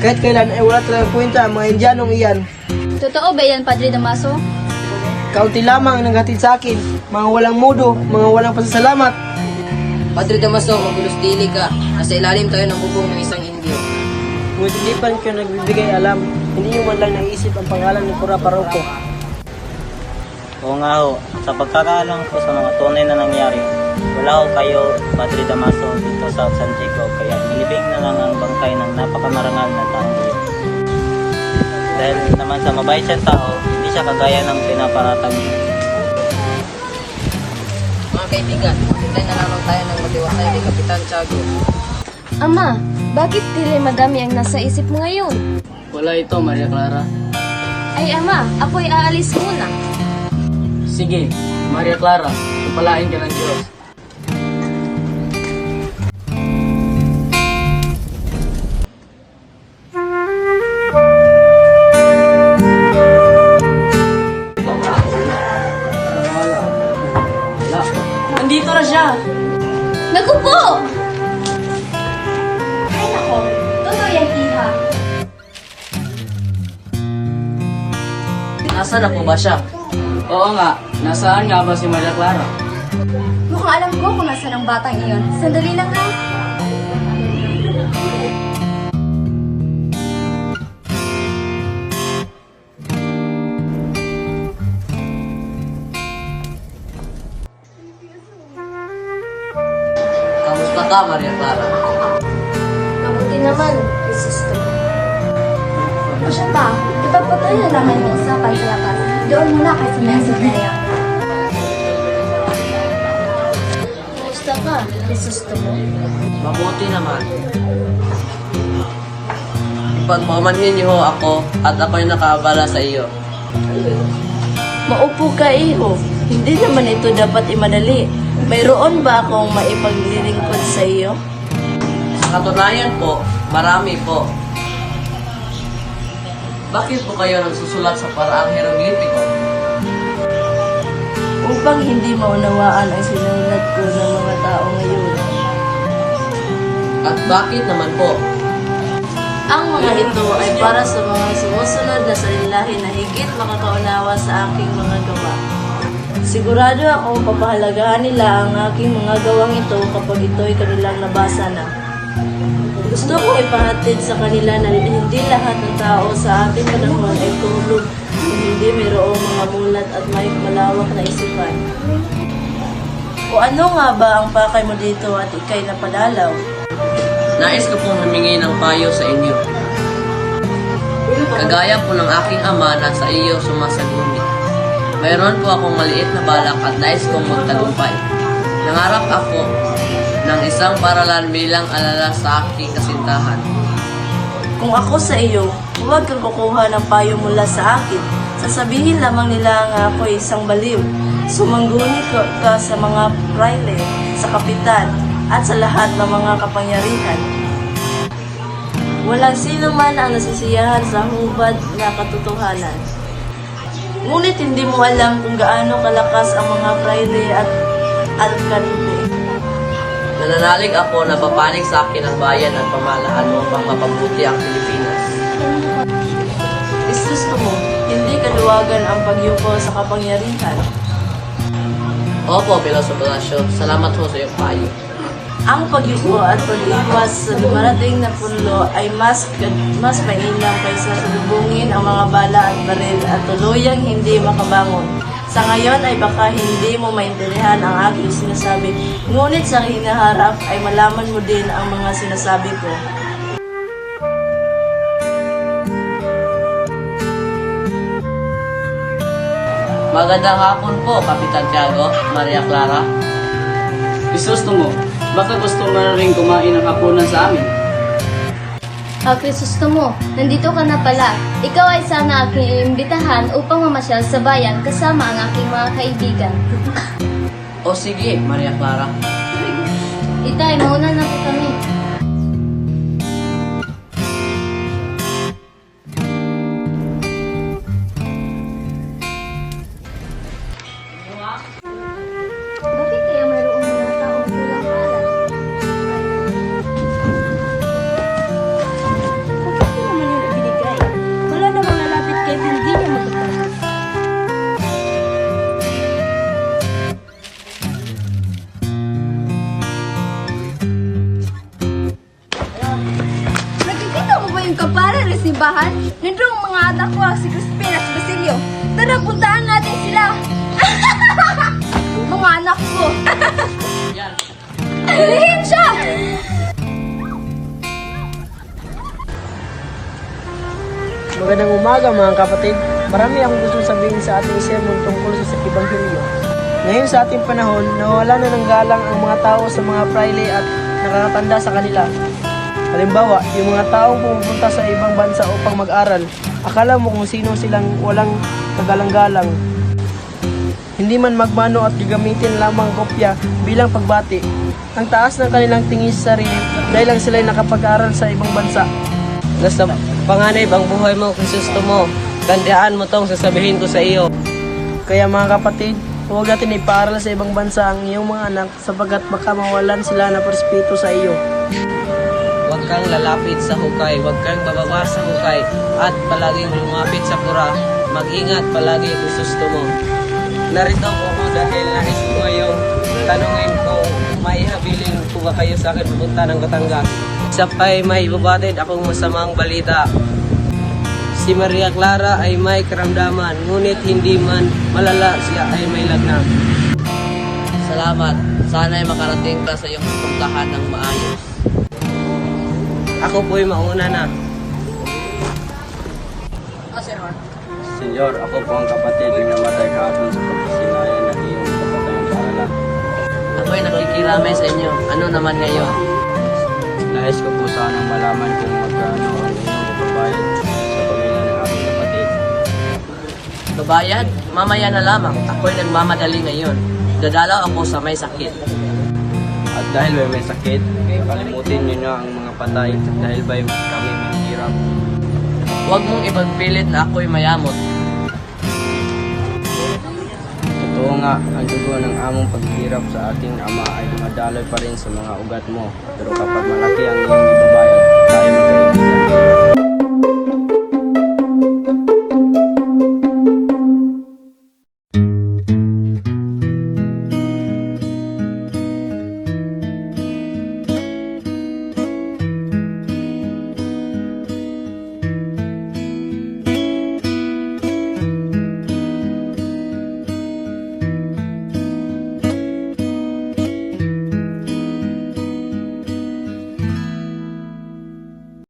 Kahit kailan ay wala talagang kwenta ang mga Indianong iyan. Totoo ba yan, Padre Damaso? Kaunti lamang ang naghatid sa akin, mga walang mudo, mga walang pasasalamat. Padre Damaso, magulos dili ka. Nasa ilalim tayo ng bubong ng isang Indio. Ngunit hindi pa rin kayo nagbibigay alam, hindi nyo man lang naisip ang pangalan ni Pura Paroko. Oo nga ho, sa pagkakaalam ko sa mga tunay na nangyari, wala ho kayo, Padre Damaso, dito sa San Diego, kaya nilibing na lang ang bangkay ng napakamarangal na taong iyon. Dahil naman sa mabait siyang tao, hindi siya kagaya ng pinaparatang niya. Mga kaibigan, hintay na lamang tayo ng matiwasay kay Kapitan Tiago. Ama, bakit tila madami ang nasa isip mo ngayon? Wala ito, Maria Clara. Ay ama, ako'y aalis muna. Sige, Maria Clara, tupalain ka ng Diyos. Nandito na siya! Naku po! Ay nako, totoo yan, Iha. Nasaan na po ba siya? Oo nga, nasaan nga ba si Maria Clara? Mukhang alam ko kung nasa ng batang iyon. Sandali lang ha. Kamusta ka, Maria Clara? Mabuti naman, Crisostomo. O siya pa, ipagpatuloy na naman yung usapan sa lakas. Doon muna kay sa mesa na yan. Kamusta ka, Crisostomo? Mabuti naman. Ipagmamanhin niyo ho ako at ako'y nakaabala sa iyo. Maupo ka, iho. Hindi naman ito dapat imadali. Mayroon ba akong maipaglilingkod sa iyo? Sa katunayan po, marami po. Bakit po kayo nagsusulat sa paraang hieroglifiko? Upang hindi maunawaan ang sinulat ko ng mga tao ngayon. At bakit naman po? Ang mga ito ay para sa mga sumusunod na salinlahi na higit makakaunawa sa aking mga gawa. Sigurado akong papahalagahan nila ang aking mga gawang ito kapag ito'y kanilang nabasa na. Gusto ko ipahatid sa kanila na hindi lahat ng tao sa ating panahon ay tulog kung hindi mayroong mga mulat at may malawak na isipan. O ano nga ba ang pakay mo dito at ikay napadalaw? Nais ko pong humingi ng payo sa inyo. Kagaya po ng aking ama na sa iyo sumasaguni. Mayroon po akong maliit na balak at nais kong magtagumpay. Nangarap ako ng isang paralan bilang alala sa aking kasintahan. Kung ako sa iyo, huwag kang kukuha ng payo mula sa akin. Sasabihin lamang nila nga ako isang baliw. Sumangguni ka sa mga praile, sa kapitan, at sa lahat ng mga kapangyarihan. Walang sino man ang nasisiyahan sa hubad na katotohanan. Ngunit hindi mo alam kung gaano kalakas ang mga praile at alkalde. Nananalig ako na papanig sa akin ang bayan at pamahalaan upang mapabuti ang Pilipinas. Gusto mo, hindi kaluwagan ang pagyuko sa kapangyarihan. Opo, Piloso Palacio, salamat po sa iyong payo. Ang pagyuko at pag-iwas sa dumarating na punlo ay mas mainam kaysa salubungin ang mga bala at baril at tuluyang hindi makabangon. Sa ngayon ay baka hindi mo maintindihan ang aking sinasabi, ngunit sa hinaharap ay malaman mo din ang mga sinasabi ko. Magandang hapon po, Kapitan Tiago, Maria Clara. Crisostomo, baka gusto mo na rin kumain ng hapunan sa amin? Crisostomo, nandito ka na pala. Ikaw ay sana aking iimbitahan upang mamasyal sa bayan kasama ang aking mga kaibigan. O sige, Maria Clara. Itay, mauna na po kami. Bakit kaya mayroong mga taong kulang palad? Bakit naman sa simbahan. Nandun ang mga anak ko, si Crispin at si Basilio. Tara, puntaan natin sila. Mga anak ko. Alihin siya! Magandang umaga mga kapatid. Marami akong gustong sabihin sa ating sermon tungkol sa Ebanghelyo. Ngayon sa ating panahon, nawala na ng galang ang mga tao sa mga praile at nakakatanda sa kanila. Halimbawa, yung mga taong pumupunta sa ibang bansa upang mag-aral, akala mo kung sino silang walang kagalang-galang. Hindi man magmano at gagamitin lamang kopya bilang pagbati. Ang taas ng kanilang tingin sa sarili dahil lang sila'y nakapag-aral sa ibang bansa. Nasa panganib ang buhay mo kung gusto mo. Tandaan mo tong sasabihin ko sa iyo. Kaya mga kapatid, huwag natin ipaaral sa ibang bansa ang iyong mga anak sapagkat baka mawalan sila ng respeto sa iyo. Huwag kang lalapit sa hukay, huwag kang bababa sa hukay, at palaging lumapit sa pura. Mag-ingat palagi kung gusto mo. Narito po ako dahil nais ko ngayong tanungin kung may habilin po ba kayo sa akin pupunta ng Batangas. Isa pa'y may babatid akong masamang balita. Si Maria Clara ay may karamdaman, ngunit hindi man malala, siya ay may lagnat. Salamat. Sana'y makarating ka sa iyong pupuntahan ng maayos. Ako po'y mauna na. Senyor, ako po ang kapatid ng namatay kahapon sa pagkasinayan ng iyong kapatayang paaralan. Ako'y nakikiramay sa inyo. Ano naman ngayon? Nais ko po sanang malaman kung magkano ang inyong ibabayad sa pamilya ng aking kapatid. Babayad? Mamaya na lamang. Ako'y nagmamadali ngayon. Dadalaw ako sa may sakit. At dahil may sakit, kalimutin niyo na ang mga patay dahil ba kami may hirap. Huwag mong ipagpilit na ako'y mayamot. Totoo nga, ang dugo ng among paghihirap sa ating ama ay dumadaloy pa rin sa mga ugat mo. Pero kapag malaki ang iyong ibabayad,